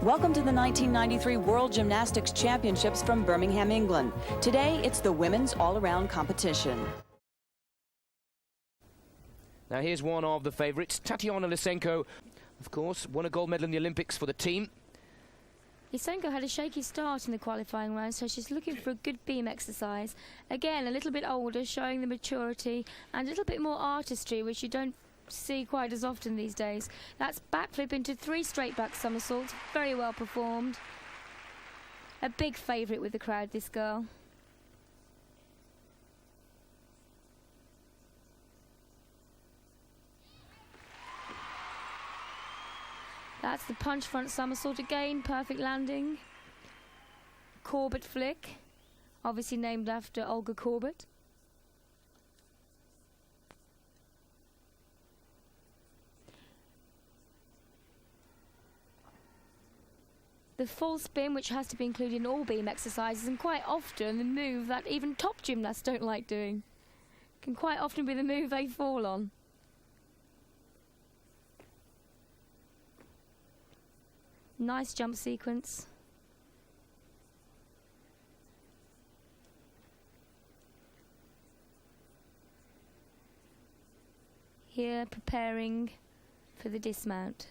Welcome to the 1993 World Gymnastics Championships from Birmingham, England. Today, it's the women's all-around competition. Now here's one of the favourites, Tatiana Lisenko. Of course, won a gold medal in the Olympics for the team. Lysenko had a shaky start in the qualifying round, so she's looking for a good beam exercise. Again, a little bit older, showing the maturity and a little bit more artistry, which you don't see quite as often these days. That's backflip into 3 straight back somersaults, very well performed. A big favourite with the crowd, this girl. That's the punch front somersault again, perfect landing. Corbett flick, obviously named after Olga Corbett. The full spin, which has to be included in all beam exercises, and quite often the move that even top gymnasts don't like doing. Can quite often be the move they fall on. Nice jump sequence. Here preparing for the dismount.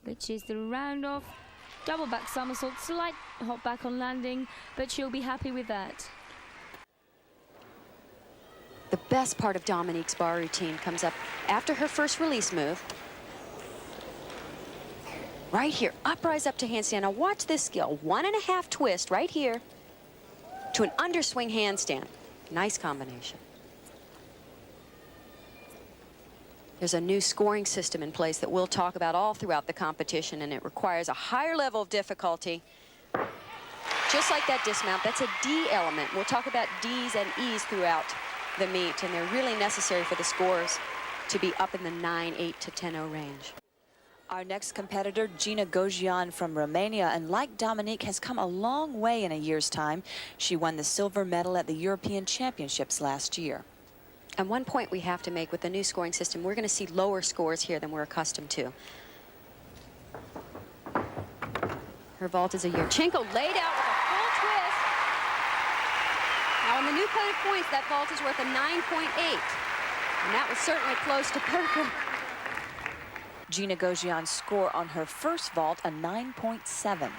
Which is the round off, double back somersault, slight hop back on landing, but she'll be happy with that. The best part of Dominique's bar routine comes up after her first release move. Right here, uprise up to handstand. Now watch this skill, 1.5 twist right here to an underswing handstand. Nice combination. There's a new scoring system in place that we'll talk about all throughout the competition, and it requires a higher level of difficulty. Just like that dismount, that's a D element. We'll talk about Ds and Es throughout the meet, and they're really necessary for the scores to be up in the 9-8 to 10-0 range. Our next competitor, Gina Gogean from Romania, and like Dominique, has come a long way in a year's time. She won the silver medal at the European Championships last year. And one point we have to make with the new scoring system, we're going to see lower scores here than we're accustomed to. Her vault is a Yurchenko laid out with a full twist. Now in the new code of points, that vault is worth a 9.8. And that was certainly close to perfect. Gina Gogean's score on her first vault, a 9.7.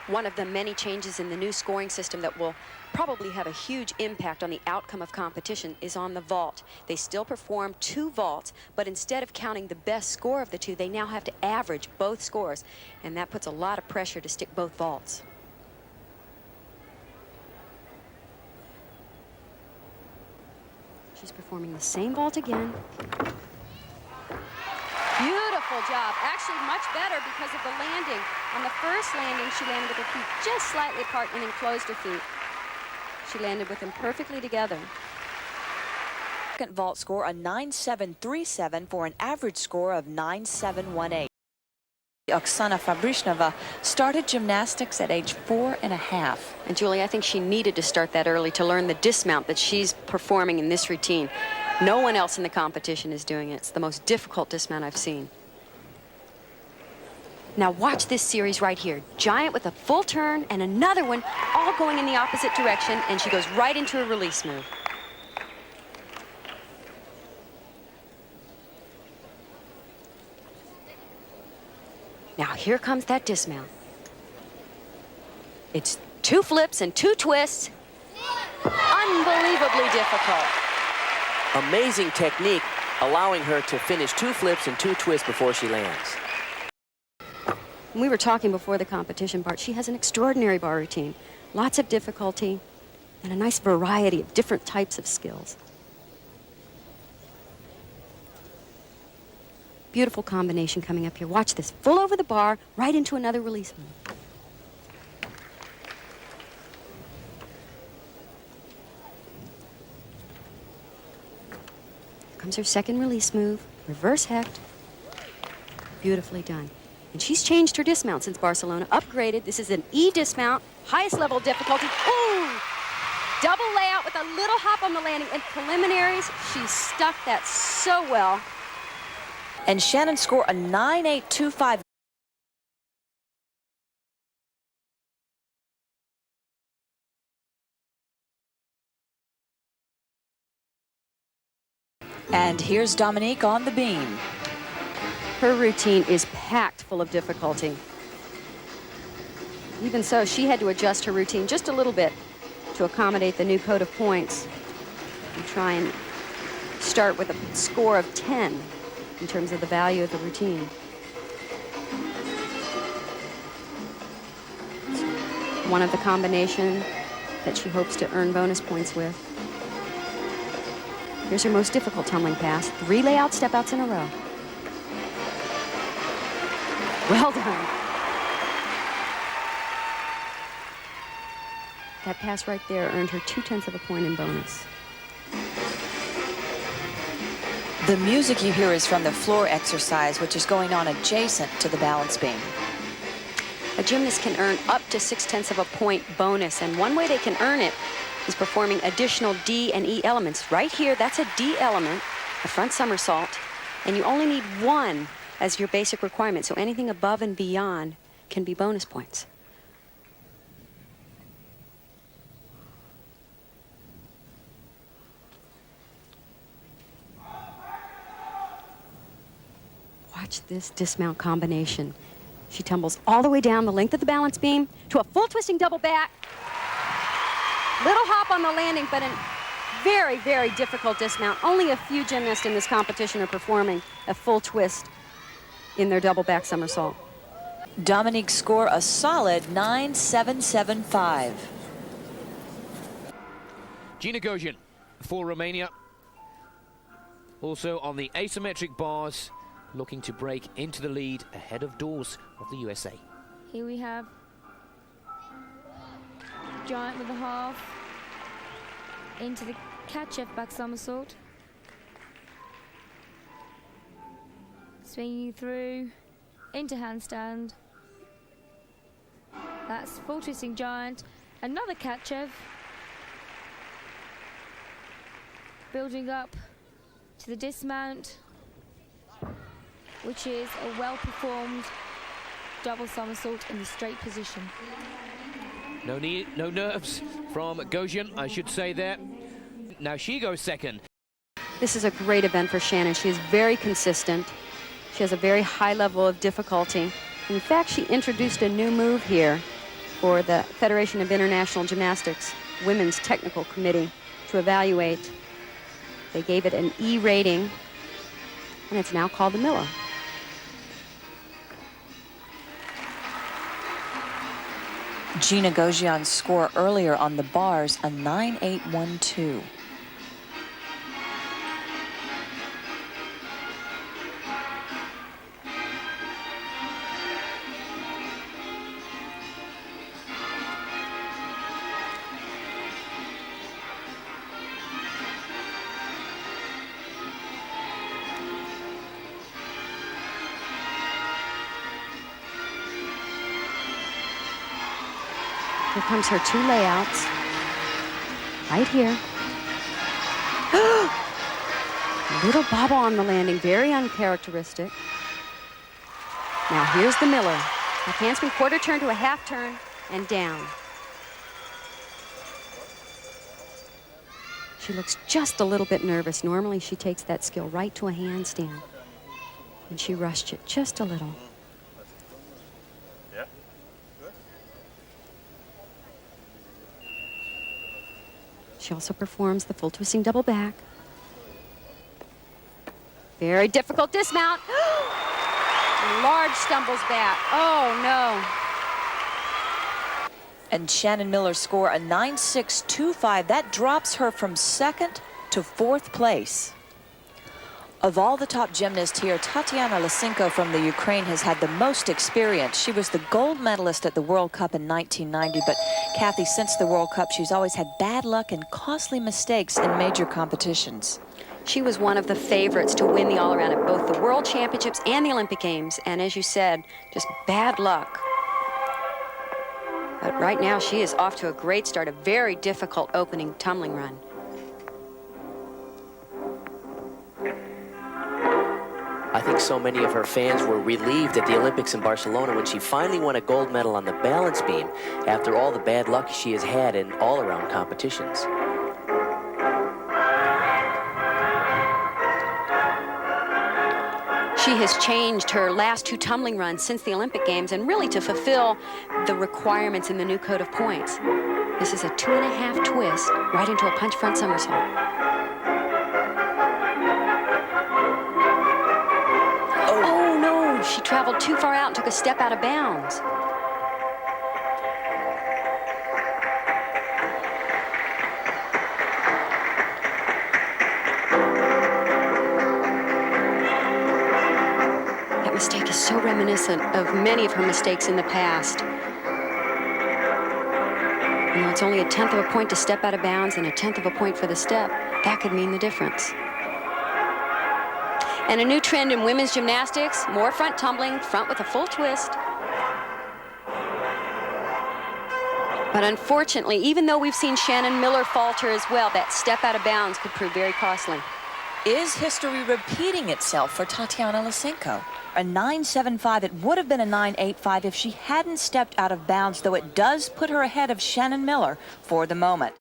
One of the many changes in the new scoring system that will probably have a huge impact on the outcome of competition is on the vault. They still perform 2 vaults, but instead of counting the best score of the 2, they now have to average both scores, and that puts a lot of pressure to stick both vaults. She's performing the same vault again. Beautiful job. Actually, much better because of the landing. On the first landing, she landed with her feet just slightly apart and then closed her feet. She landed with them perfectly together. Second vault score, a 9.737 for an average score of 9.718. Oksana Fabrishnova started gymnastics at age 4.5. And Julie, I think she needed to start that early to learn the dismount that she's performing in this routine. No one else in the competition is doing it. It's the most difficult dismount I've seen. Now watch this series right here. Giant with a full turn and another one, all going in the opposite direction, and she goes right into a release move. Now here comes that dismount. It's 2 flips and 2 twists. Unbelievably difficult. Amazing technique, allowing her to finish 2 flips and 2 twists before she lands. We were talking before the competition, Bart. She has an extraordinary bar routine. Lots of difficulty and a nice variety of different types of skills. Beautiful combination coming up here. Watch this. Full over the bar, right into another release move. Here comes her second release move. Reverse hecht. Beautifully done. And she's changed her dismount since Barcelona, upgraded. This is an E dismount, highest level of difficulty. Ooh! double layout with a little hop on the landing. In preliminaries, she stuck that so well. And Shannon scored a 9.825. And here's Dominique on the beam. Her routine is packed full of difficulty. Even so, she had to adjust her routine just a little bit to accommodate the new code of points and try and start with a score of 10 in terms of the value of the routine. One of the combination that she hopes to earn bonus points with. Here's her most difficult tumbling pass. 3 layout step outs in a row. Well done. That pass right there earned her 0.2 of a point in bonus. The music you hear is from the floor exercise, which is going on adjacent to the balance beam. A gymnast can earn up to 0.6 of a point bonus, and one way they can earn it is performing additional D and E elements. Right here, that's a D element, a front somersault, and you only need 1 as your basic requirement, so anything above and beyond can be bonus points. Watch this dismount combination. She tumbles all the way down the length of the balance beam to a full twisting double back. Little hop on the landing, but a very, very difficult dismount. Only a few gymnasts in this competition are performing a full twist in their double back somersault. Dominique scored a solid 9.775. Gina Gogean for Romania. Also on the asymmetric bars, looking to break into the lead ahead of doors of the USA. Here we have giant with a half into the catch-F back somersault. Swinging through into handstand. That's full twisting giant. Another catch-F. Building up to the dismount, which is a well-performed double somersault in the straight position. No nerves from Gogean, I should say there. Now she goes second. This is a great event for Shannon. She is very consistent. She has a very high level of difficulty. In fact, she introduced a new move here for the Federation of International Gymnastics Women's Technical Committee to evaluate. They gave it an E rating, and it's now called the Miller. Gina Gogean's score earlier on the bars, a 9.812. Here comes her 2 layouts. Right here. Little bobble on the landing, very uncharacteristic. Now here's the Miller. A handspring quarter turn to a half turn and down. She looks just a little bit nervous. Normally she takes that skill right to a handstand. And she rushed it just a little. She also performs the full twisting double back. Very difficult dismount. Large stumbles back. Oh, no. And Shannon Miller scored a 9.625. That drops her from 2nd to 4th place. Of all the top gymnasts here, Tatiana Lysenko from the Ukraine has had the most experience. She was the gold medalist at the World Cup in 1990, but Kathy, since the World Cup, she's always had bad luck and costly mistakes in major competitions. She was one of the favorites to win the all-around at both the World Championships and the Olympic Games, and as you said, just bad luck. But right now, she is off to a great start, a very difficult opening tumbling run. I think so many of her fans were relieved at the Olympics in Barcelona when she finally won a gold medal on the balance beam after all the bad luck she has had in all-around competitions. She has changed her last 2 tumbling runs since the Olympic Games, and really to fulfill the requirements in the new code of points. This is a 2.5 twist right into a punch front somersault. Oh no, she traveled too far out and took a step out of bounds. Mistake is so reminiscent of many of her mistakes in the past. You know, it's only 1/10 of a point to step out of bounds and 1/10 of a point for the step. That could mean the difference. And a new trend in women's gymnastics, more front tumbling, front with a full twist. But unfortunately, even though we've seen Shannon Miller falter as well, that step out of bounds could prove very costly. Is history repeating itself for Tatiana Lisenko? A 9.75, it would have been a 9.85 if she hadn't stepped out of bounds, though it does put her ahead of Shannon Miller for the moment.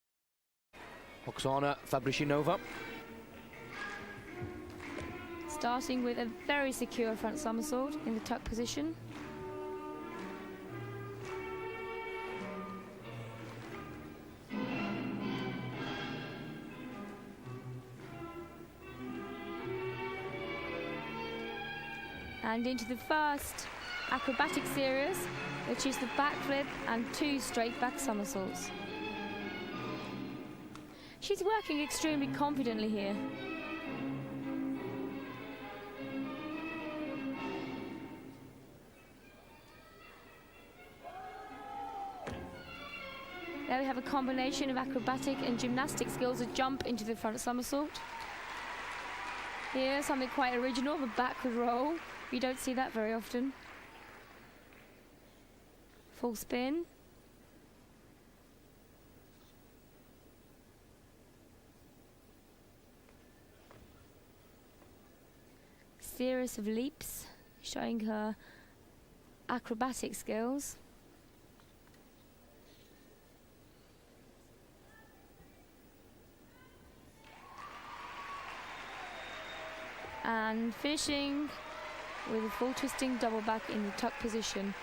Oksana Fabrichinova. Starting with a very secure front somersault in the tuck position. And into the first acrobatic series, which is the backflip and 2 straight back somersaults. She's working extremely confidently here. There we have a combination of acrobatic and gymnastic skills, a jump into the front somersault. Here, something quite original, the backward roll. You don't see that very often. Full spin. Series of leaps, showing her acrobatic skills. And finishing with a full twisting double back in the tuck position.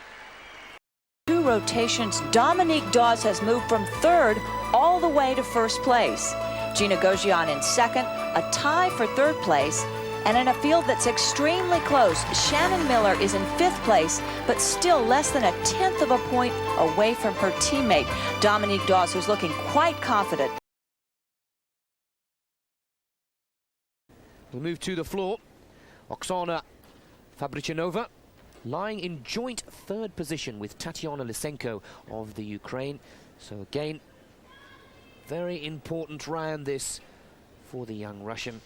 2 rotations, Dominique Dawes has moved from 3rd all the way to 1st place. Gina Gogean in 2nd, a tie for 3rd place, and in a field that's extremely close, Shannon Miller is in 5th place, but still less than 1/10 of a point away from her teammate, Dominique Dawes, who's looking quite confident. We'll move to the floor. Oksana Fabrichinova lying in joint 3rd position with Tatiana Lysenko of the Ukraine. So again, very important round this for the young Russian.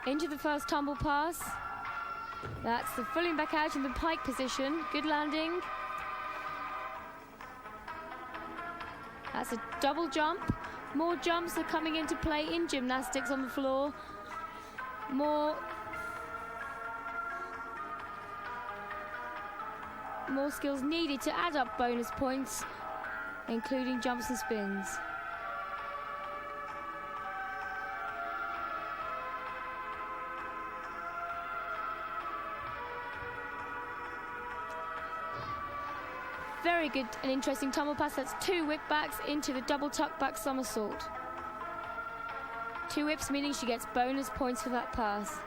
Into the first tumble pass. That's the fulling back out in the pike position. Good landing. That's a double jump. More jumps are coming into play in gymnastics on the floor. More skills needed to add up bonus points, including jumps and spins. Very good and interesting tumble pass. That's 2 whip backs into the double tuck back somersault. 2 whips, meaning she gets bonus points for that pass.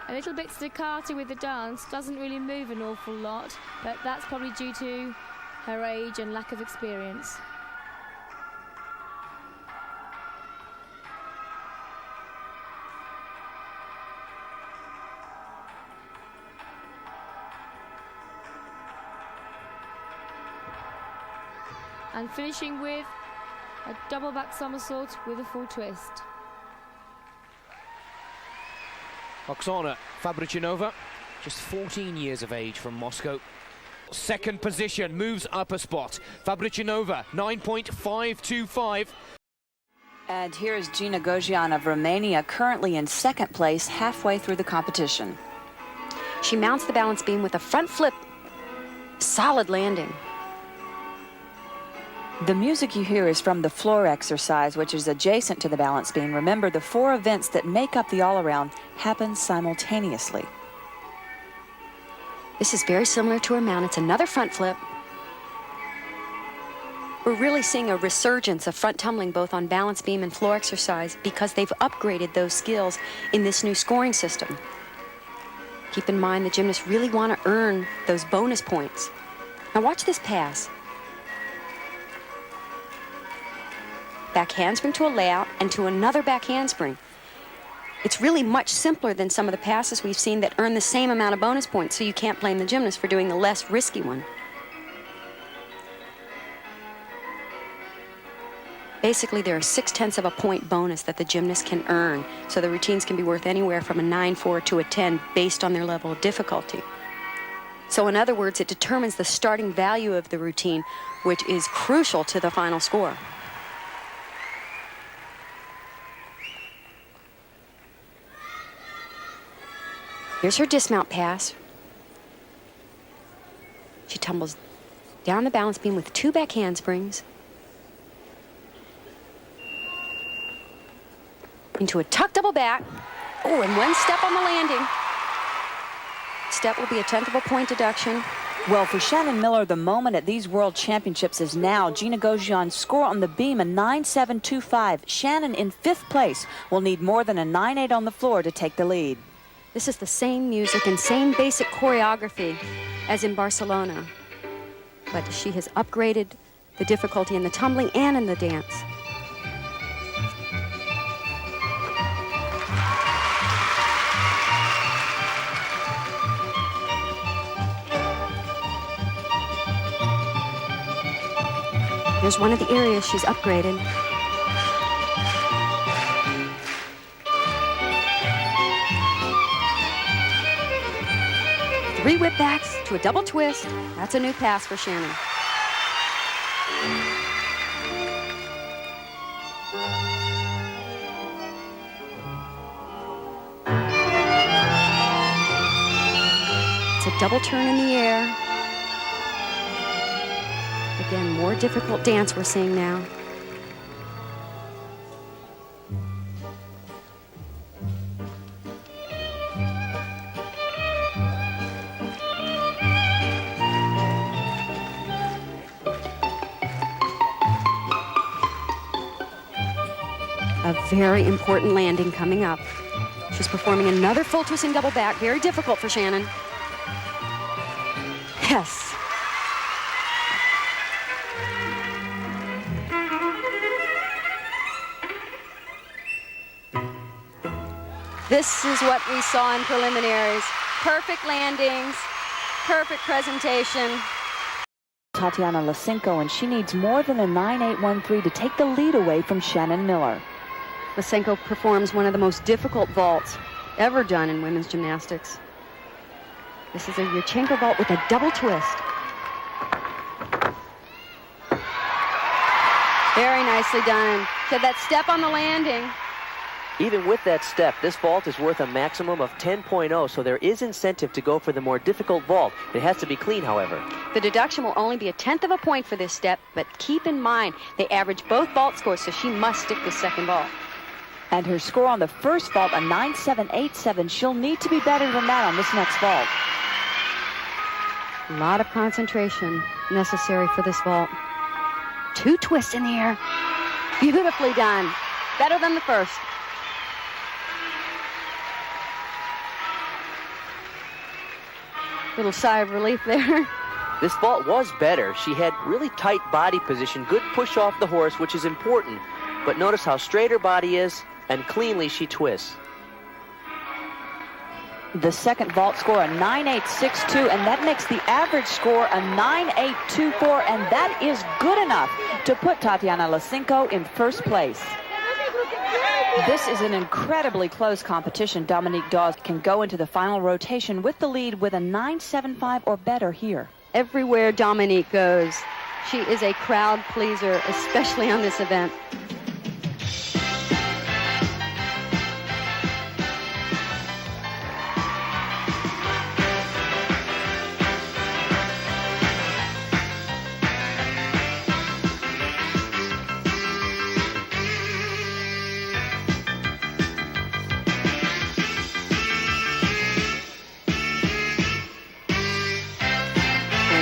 A little bit staccato with the dance, doesn't really move an awful lot, but that's probably due to her age and lack of experience. and finishing with a double back somersault with a full twist. Oksana Fabrichinova, just 14 years of age, from Moscow. Second position, moves up a spot. Fabrichinova, 9.525. And here is Gina Gogean of Romania, currently in second place, halfway through the competition. She mounts the balance beam with a front flip. Solid landing. The music you hear is from the floor exercise, which is adjacent to the balance beam. Remember, the 4 events that make up the all-around happen simultaneously. This is very similar to her mount. It's another front flip. We're really seeing a resurgence of front tumbling both on balance beam and floor exercise because they've upgraded those skills in this new scoring system. Keep in mind the gymnasts really want to earn those bonus points. Now watch this pass. Back handspring to a layout and to another back handspring. It's really much simpler than some of the passes we've seen that earn the same amount of bonus points, so you can't blame the gymnast for doing the less risky one. Basically, there are 6/10 of a point bonus that the gymnast can earn, so the routines can be worth anywhere from a 9-4 to a 10 based on their level of difficulty. So in other words, it determines the starting value of the routine, which is crucial to the final score. Here's her dismount pass. She tumbles down the balance beam with 2 back handsprings into a tuck double back. Oh, and 1 step on the landing. Step will be a 10th of a point deduction. Well, for Shannon Miller, the moment at these World Championships is now. Gina Gogean's score on the beam, a 9.725. Shannon in 5th place will need more than a 9.8 on the floor to take the lead. This is the same music and same basic choreography as in Barcelona. But she has upgraded the difficulty in the tumbling and in the dance. Here's one of the areas she's upgraded. Three whip backs to a double twist. That's a new pass for Shannon. It's a double turn in the air. Again, more difficult dance we're seeing now. A very important landing coming up. She's performing another full twisting double back. Very difficult for Shannon. Yes. This is what we saw in preliminaries. Perfect landings, perfect presentation. Tatiana Lisenko, and she needs more than a 9.813 to take the lead away from Shannon Miller. Lysenko performs one of the most difficult vaults ever done in women's gymnastics. This is a Yurchenko vault with a double twist. Very nicely done. So that step on the landing. Even with that step, this vault is worth a maximum of 10.0, so there is incentive to go for the more difficult vault. It has to be clean, however. The deduction will only be a 10th of a point for this step, but keep in mind, they average both vault scores, so she must stick with second vault. And her score on the first vault, a 9.787. She'll need to be better than that on this next vault. A lot of concentration necessary for this vault. 2 twists in the air. Beautifully done. Better than the first. Little sigh of relief there. This vault was better. She had really tight body position, good push off the horse, which is important. But notice how straight her body is, and cleanly she twists. The second vault score a 9.862, and that makes the average score a 9.824, and that is good enough to put Tatiana Lisenko in first place. This is an incredibly close competition. Dominique Dawes can go into the final rotation with the lead with a 9.75 or better here. Everywhere Dominique goes, she is a crowd pleaser, especially on this event.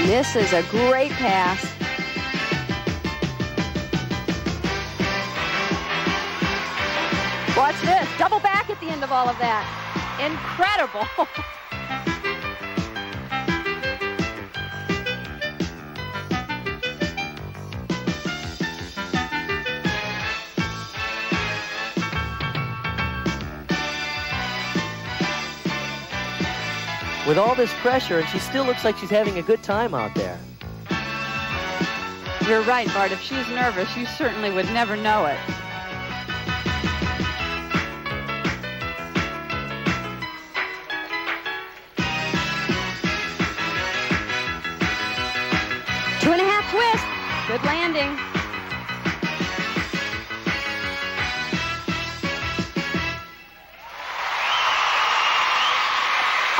This is a great pass. Watch this. Double back at the end of all of that. Incredible. With all this pressure, and she still looks like she's having a good time out there. You're right, Bart. If she's nervous, you certainly would never know it. Two and a half twist. Good landing.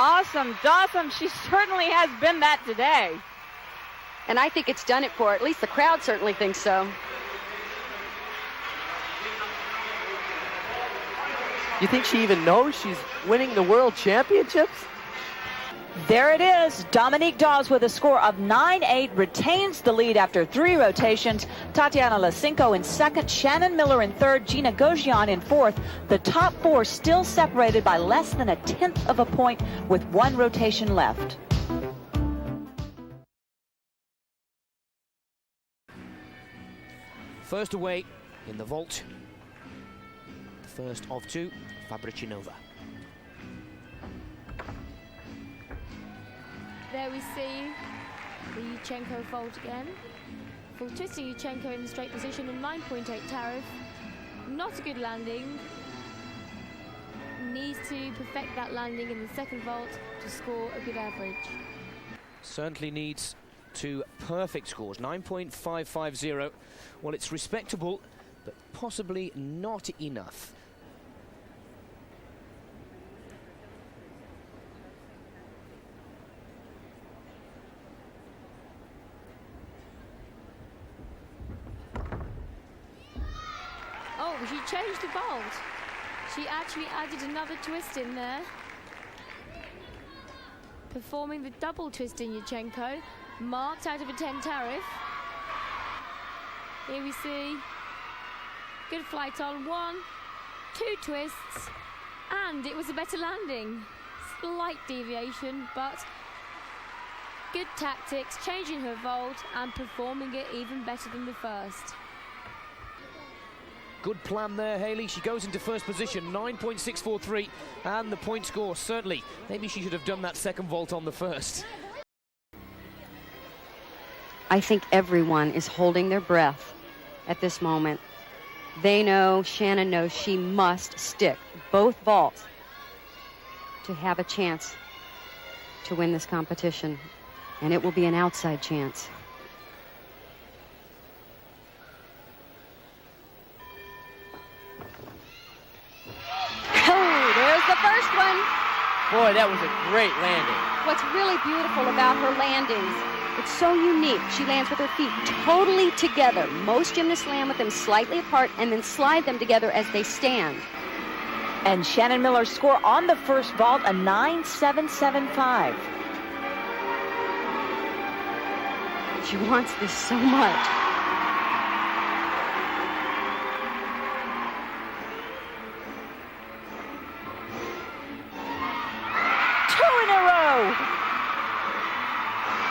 Awesome, Dawson. She certainly has been that today. And I think it's done it for her. At least the crowd certainly thinks so. You think she even knows she's winning the World Championships? There it is. Dominique Dawes with a score of 9.8 retains the lead after 3 rotations. Tatiana Lisenko in second, Shannon Miller in third, Gina Gogean in fourth. The top 4 still separated by less than a 1/10 of a point with 1 rotation left. First away in the vault. The first of 2, Fabricinova. There we see the Yuchenko vault again. Full twisting Yuchenko in the straight position in 9.8 tariff. Not a good landing. Needs to perfect that landing in the second vault to score a good average. Certainly needs 2 perfect scores, 9.550. Well, it's respectable, but possibly not enough. Oh, she changed the vault. She actually added another twist in there. Performing the double twist in Yuchenko. Marked out of a 10 tariff. Here we see good flight on 1, 2 twists, and it was a better landing. Slight deviation, but good tactics, changing her vault and performing it even better than the first. Good plan there, Haley. She goes into first position, 9.643, and the point score, certainly. Maybe she should have done that second vault on the first. I think everyone is holding their breath at this moment. They know, Shannon knows she must stick both vaults to have a chance to win this competition. And it will be an outside chance. Oh, there's the first one. Boy, that was a great landing. What's really beautiful about her landings, it's so unique. She lands with her feet totally together. Most gymnasts land with them slightly apart and then slide them together as they stand. And Shannon Miller's score on the first vault, a 9.775. She wants this so much.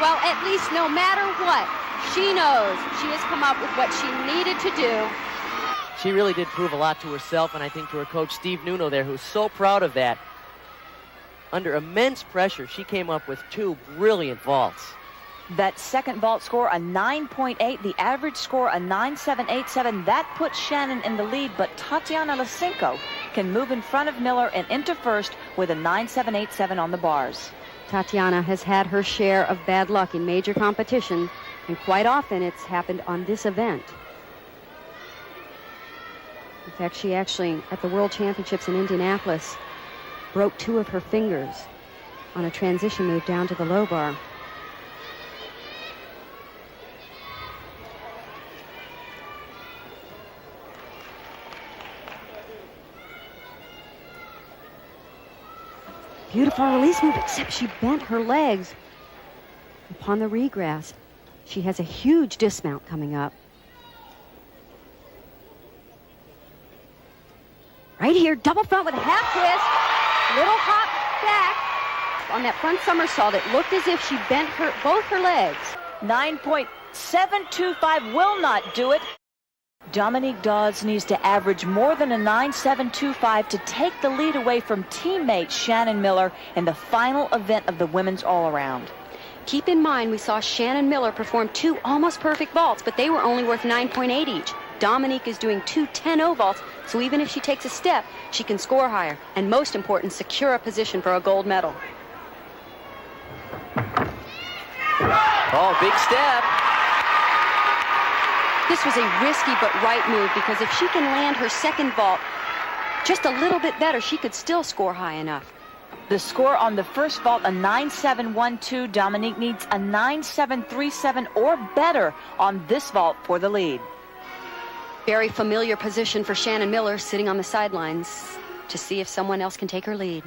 Well, at least no matter what, she knows she has come up with what she needed to do. She really did prove a lot to herself, and I think to her coach, Steve Nuno there, who's so proud of that. under immense pressure, she came up with 2 brilliant vaults. That second vault score, a 9.8. The average score, a 9.787. That puts Shannon in the lead, but Tatiana Lisenko can move in front of Miller and into first with a 9.787 on the bars. Tatiana has had her share of bad luck in major competition, and quite often it's happened on this event. In fact, she actually, at the World Championships in Indianapolis, broke 2 of her fingers on a transition move down to the low bar. Beautiful release move, except she bent her legs upon the regress. She has a huge dismount coming up. Right here, double front with a half twist. Little hop back. On that front somersault, it looked as if she bent both her legs. 9.725 will not do it. Dominique Dawes needs to average more than a 9.725 to take the lead away from teammate Shannon Miller in the final event of the women's all-around. Keep in mind, we saw Shannon Miller perform 2 almost perfect vaults, but they were only worth 9.8 each. Dominique is doing 2 10-0 vaults, so even if she takes a step, she can score higher, and most important, secure a position for a gold medal. Oh, big step. This was a risky but right move, because if she can land her second vault just a little bit better, she could still score high enough. The score on the first vault, a 9.712. Dominique needs a 9.737 or better on this vault for the lead. Very familiar position for Shannon Miller, sitting on the sidelines to see if someone else can take her lead.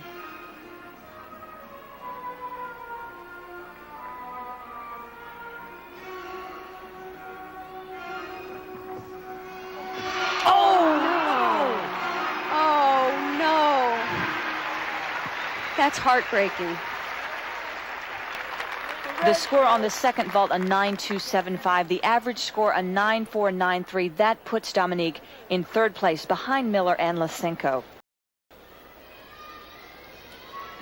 That's heartbreaking. The score on the second vault, a 9.275. The average score, a 9.493. That puts Dominique in third place behind Miller and Lisenko.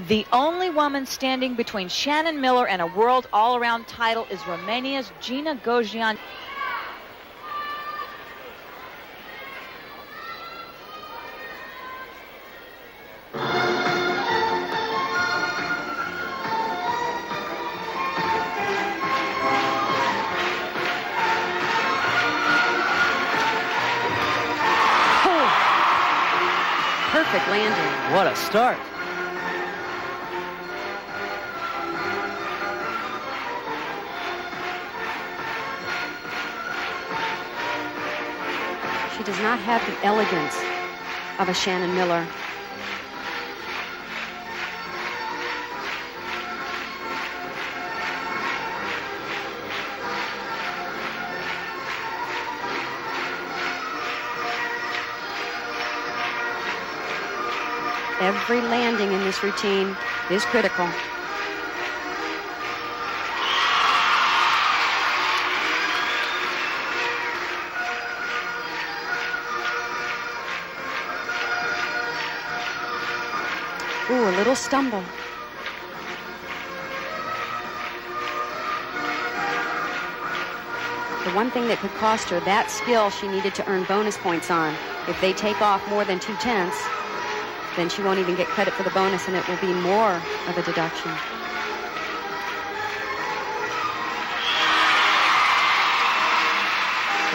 The only woman standing between Shannon Miller and a world all-around title is Romania's Tatiana Gogean. Perfect landing. What a start. She does not have the elegance of a Shannon Miller. Every landing in this routine is critical. Ooh, a little stumble. The one thing that could cost her that skill she needed to earn bonus points on. If they take off more than 2/10, then she won't even get credit for the bonus, and it will be more of a deduction.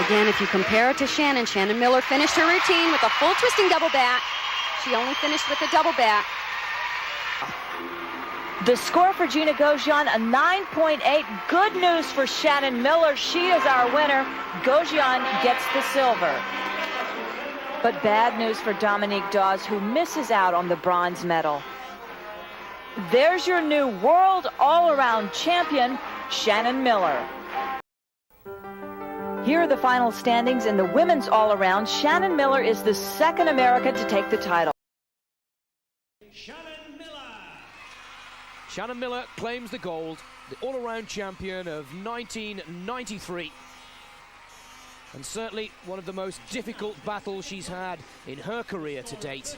Again, if you compare it to Shannon, Shannon Miller finished her routine with a full twisting double back. She only finished with a double back. The score for Tatiana Gogean, a 9.8. Good news for Shannon Miller. She is our winner. Gogean gets the silver. But bad news for Dominique Dawes, who misses out on the bronze medal. There's your new world all-around champion, Shannon Miller. Here are the final standings in the women's all-around. Shannon Miller is the second American to take the title. Shannon Miller claims the gold, the all-around champion of 1993. And certainly one of the most difficult battles she's had in her career to date.